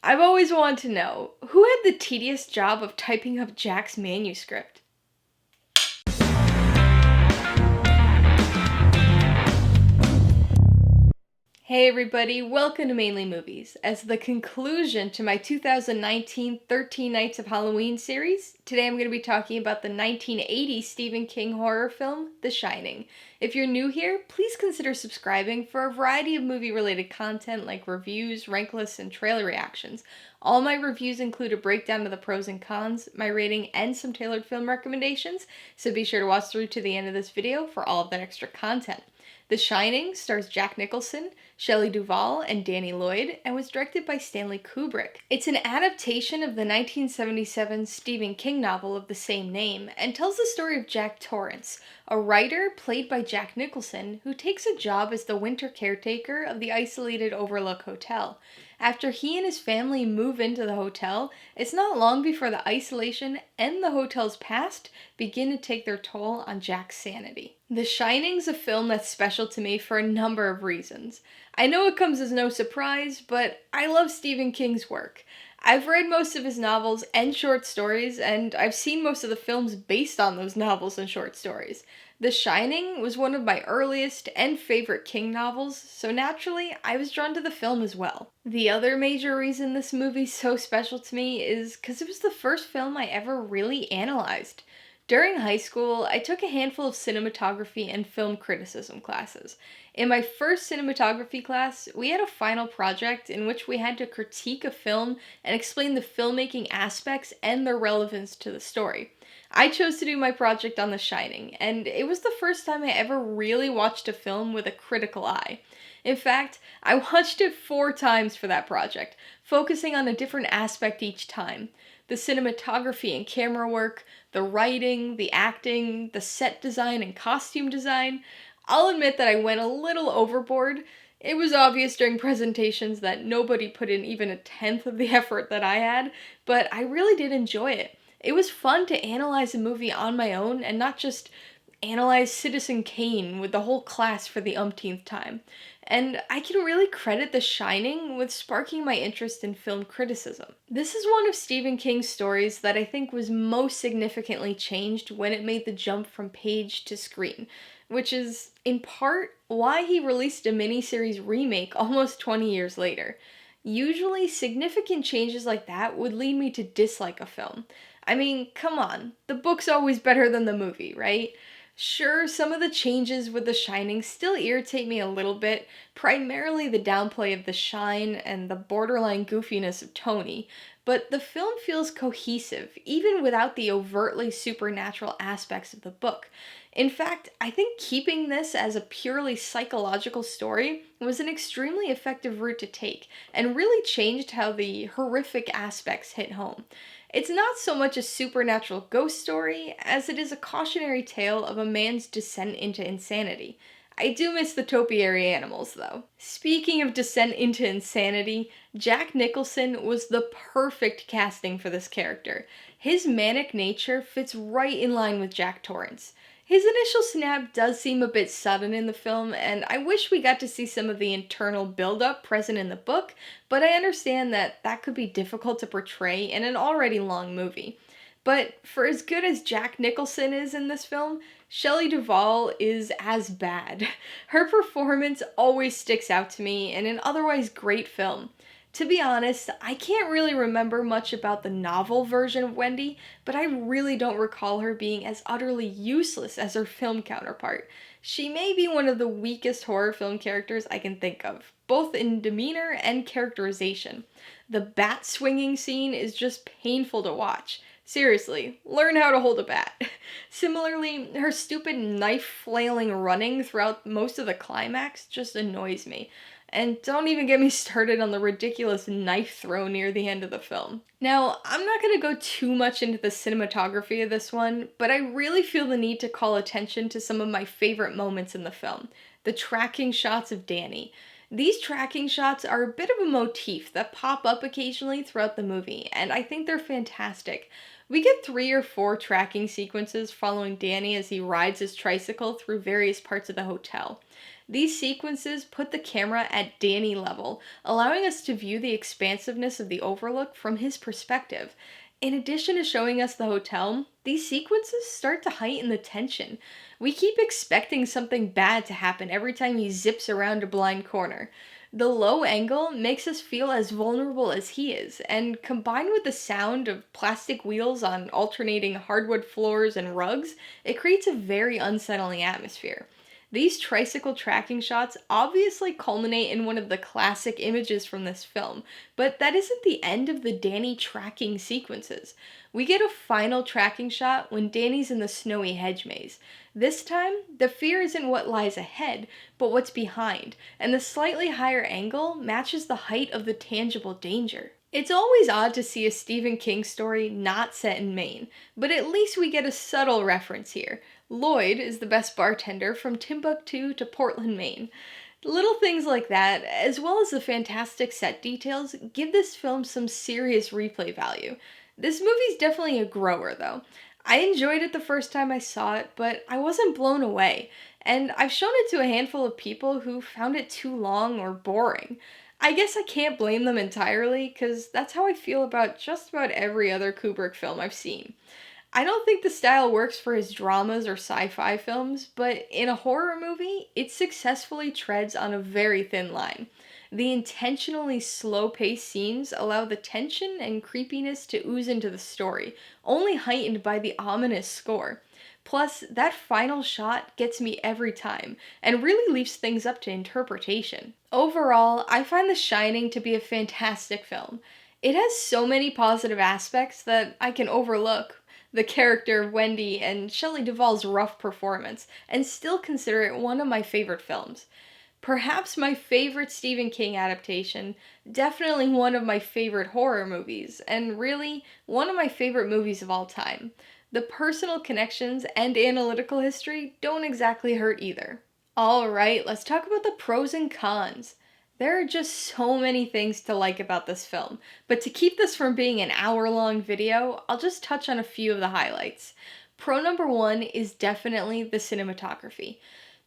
I've always wanted to know, who had the tedious job of typing up Jack's manuscript? Hey everybody, welcome to Mainely Movies. As the conclusion to my 2019 13 Nights of Halloween series, today I'm going to be talking about the 1980 Stephen King horror film, The Shining. If you're new here, please consider subscribing for a variety of movie-related content like reviews, rank lists, and trailer reactions. All my reviews include a breakdown of the pros and cons, my rating, and some tailored film recommendations, so be sure to watch through to the end of this video for all of that extra content. The Shining stars Jack Nicholson, Shelley, Duvall, and Danny Lloyd, and was directed by Stanley Kubrick. It's an adaptation of the 1977 Stephen King novel of the same name, and tells the story of Jack Torrance, a writer played by Jack Nicholson who takes a job as the winter caretaker of the isolated Overlook Hotel. After he and his family move into the hotel, it's not long before the isolation and the hotel's past begin to take their toll on Jack's sanity. The Shining's a film that's special to me for a number of reasons. I know it comes as no surprise, but I love Stephen King's work. I've read most of his novels and short stories, and I've seen most of the films based on those novels and short stories. The Shining was one of my earliest and favorite King novels, so naturally, I was drawn to the film as well. The other major reason this movie's so special to me is because it was the first film I ever really analyzed. During high school, I took a handful of cinematography and film criticism classes. In my first cinematography class, we had a final project in which we had to critique a film and explain the filmmaking aspects and their relevance to the story. I chose to do my project on The Shining, and it was the first time I ever really watched a film with a critical eye. In fact, I watched it 4 times for that project, focusing on a different aspect each time. The cinematography and camera work, the writing, the acting, the set design and costume design. I'll admit that I went a little overboard. It was obvious during presentations that nobody put in even a tenth of the effort that I had, but I really did enjoy it. It was fun to analyze a movie on my own and not just analyze Citizen Kane with the whole class for the umpteenth time. And I can really credit The Shining with sparking my interest in film criticism. This is one of Stephen King's stories that I think was most significantly changed when it made the jump from page to screen, which is, in part, why he released a miniseries remake almost 20 years later. Usually, significant changes like that would lead me to dislike a film. I mean, come on, the book's always better than the movie, right? Sure, some of the changes with The Shining still irritate me a little bit, primarily the downplay of the shine and the borderline goofiness of Tony, but the film feels cohesive, even without the overtly supernatural aspects of the book. In fact, I think keeping this as a purely psychological story was an extremely effective route to take, and really changed how the horrific aspects hit home. It's not so much a supernatural ghost story as it is a cautionary tale of a man's descent into insanity. I do miss the topiary animals, though. Speaking of descent into insanity, Jack Nicholson was the perfect casting for this character. His manic nature fits right in line with Jack Torrance. His initial snap does seem a bit sudden in the film, and I wish we got to see some of the internal build-up present in the book, but I understand that that could be difficult to portray in an already long movie. But for as good as Jack Nicholson is in this film, Shelley Duvall is as bad. Her performance always sticks out to me in an otherwise great film. To be honest, I can't really remember much about the novel version of Wendy, but I really don't recall her being as utterly useless as her film counterpart. She may be one of the weakest horror film characters I can think of, both in demeanor and characterization. The bat swinging scene is just painful to watch. Seriously, learn how to hold a bat. Similarly, her stupid knife flailing running throughout most of the climax just annoys me. And don't even get me started on the ridiculous knife throw near the end of the film. Now, I'm not going to go too much into the cinematography of this one, but I really feel the need to call attention to some of my favorite moments in the film. The tracking shots of Danny. These tracking shots are a bit of a motif that pop up occasionally throughout the movie, and I think they're fantastic. We get 3 or 4 tracking sequences following Danny as he rides his tricycle through various parts of the hotel. These sequences put the camera at Danny level, allowing us to view the expansiveness of the Overlook from his perspective. In addition to showing us the hotel, these sequences start to heighten the tension. We keep expecting something bad to happen every time he zips around a blind corner. The low angle makes us feel as vulnerable as he is, and combined with the sound of plastic wheels on alternating hardwood floors and rugs, it creates a very unsettling atmosphere. These tricycle tracking shots obviously culminate in one of the classic images from this film, but that isn't the end of the Danny tracking sequences. We get a final tracking shot when Danny's in the snowy hedge maze. This time, the fear isn't what lies ahead, but what's behind, and the slightly higher angle matches the height of the tangible danger. It's always odd to see a Stephen King story not set in Maine, but at least we get a subtle reference here. Lloyd is the best bartender from Timbuktu to Portland, Maine. Little things like that, as well as the fantastic set details, give this film some serious replay value. This movie's definitely a grower, though. I enjoyed it the first time I saw it, but I wasn't blown away, and I've shown it to a handful of people who found it too long or boring. I guess I can't blame them entirely, because that's how I feel about just about every other Kubrick film I've seen. I don't think the style works for his dramas or sci-fi films, but in a horror movie, it successfully treads on a very thin line. The intentionally slow-paced scenes allow the tension and creepiness to ooze into the story, only heightened by the ominous score. Plus, that final shot gets me every time, and really leaves things up to interpretation. Overall, I find The Shining to be a fantastic film. It has so many positive aspects that I can overlook the character of Wendy and Shelley Duvall's rough performance, and still consider it one of my favorite films. Perhaps my favorite Stephen King adaptation, definitely one of my favorite horror movies, and really, one of my favorite movies of all time. The personal connections and analytical history don't exactly hurt either. Alright, let's talk about the pros and cons. There are just so many things to like about this film, but to keep this from being an hour-long video, I'll just touch on a few of the highlights. Pro number one is definitely the cinematography.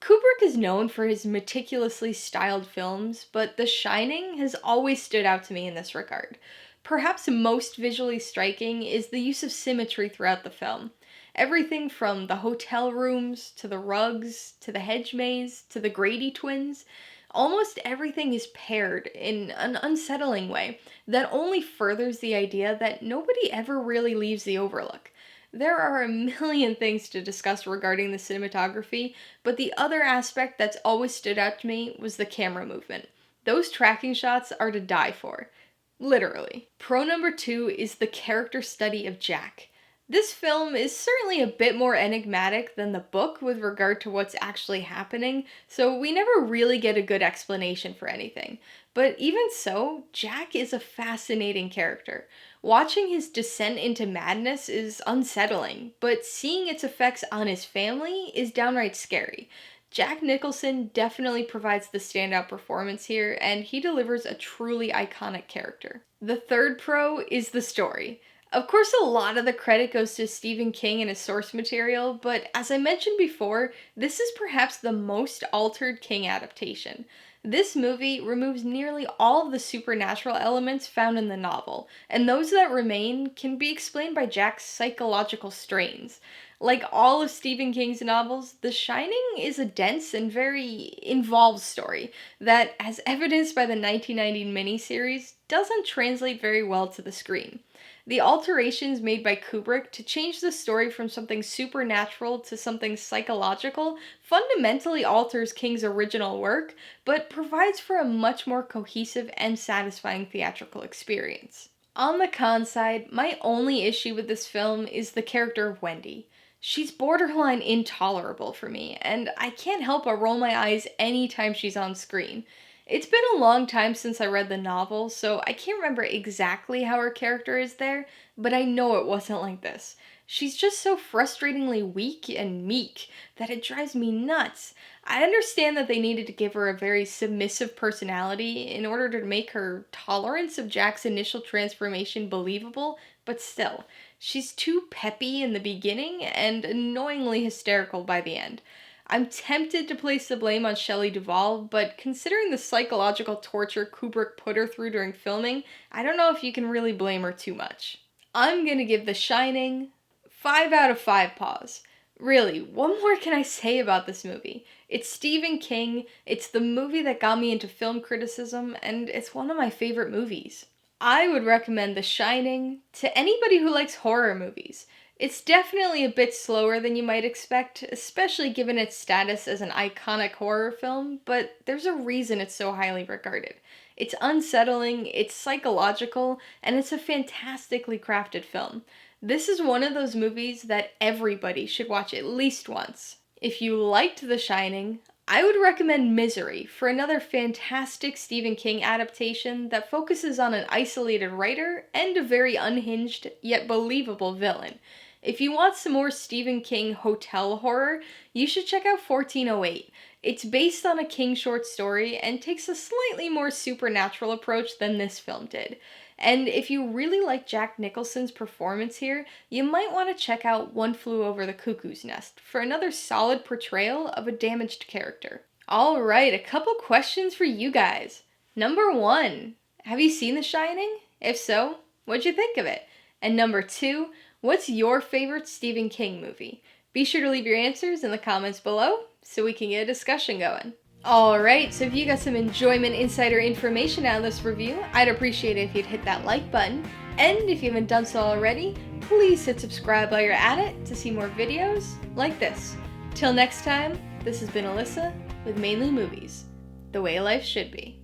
Kubrick is known for his meticulously styled films, but The Shining has always stood out to me in this regard. Perhaps most visually striking is the use of symmetry throughout the film. Everything from the hotel rooms, to the rugs, to the hedge maze, to the Grady twins, almost everything is paired in an unsettling way that only furthers the idea that nobody ever really leaves the Overlook. There are a million things to discuss regarding the cinematography, but the other aspect that's always stood out to me was the camera movement. Those tracking shots are to die for. Literally. Pro number two is the character study of Jack. This film is certainly a bit more enigmatic than the book with regard to what's actually happening, so we never really get a good explanation for anything. But even so, Jack is a fascinating character. Watching his descent into madness is unsettling, but seeing its effects on his family is downright scary. Jack Nicholson definitely provides the standout performance here, and he delivers a truly iconic character. The third pro is the story. Of course, a lot of the credit goes to Stephen King and his source material, but as I mentioned before, this is perhaps the most altered King adaptation. This movie removes nearly all of the supernatural elements found in the novel, and those that remain can be explained by Jack's psychological strains. Like all of Stephen King's novels, The Shining is a dense and very involved story that, as evidenced by the 1990 miniseries, doesn't translate very well to the screen. The alterations made by Kubrick to change the story from something supernatural to something psychological fundamentally alters King's original work, but provides for a much more cohesive and satisfying theatrical experience. On the con side, my only issue with this film is the character of Wendy. She's borderline intolerable for me, and I can't help but roll my eyes anytime she's on screen. It's been a long time since I read the novel, so I can't remember exactly how her character is there, but I know it wasn't like this. She's just so frustratingly weak and meek that it drives me nuts. I understand that they needed to give her a very submissive personality in order to make her tolerance of Jack's initial transformation believable, but still, she's too peppy in the beginning and annoyingly hysterical by the end. I'm tempted to place the blame on Shelley Duvall, but considering the psychological torture Kubrick put her through during filming, I don't know if you can really blame her too much. I'm gonna give The Shining 5 out of 5 paws. Really, what more can I say about this movie? It's Stephen King, it's the movie that got me into film criticism, and it's one of my favorite movies. I would recommend The Shining to anybody who likes horror movies. It's definitely a bit slower than you might expect, especially given its status as an iconic horror film, but there's a reason it's so highly regarded. It's unsettling, it's psychological, and it's a fantastically crafted film. This is one of those movies that everybody should watch at least once. If you liked The Shining, I would recommend Misery for another fantastic Stephen King adaptation that focuses on an isolated writer and a very unhinged yet believable villain. If you want some more Stephen King hotel horror, you should check out 1408. It's based on a King short story and takes a slightly more supernatural approach than this film did. And if you really like Jack Nicholson's performance here, you might want to check out One Flew Over the Cuckoo's Nest for another solid portrayal of a damaged character. Alright, a couple questions for you guys. Number 1, have you seen The Shining? If so, what'd you think of it? And number 2, what's your favorite Stephen King movie? Be sure to leave your answers in the comments below so we can get a discussion going. Alright, so if you got some enjoyment insider information out of this review, I'd appreciate it if you'd hit that like button. And if you haven't done so already, please hit subscribe while you're at it to see more videos like this. Till next time, this has been Alyssa with Mainly Movies, the way life should be.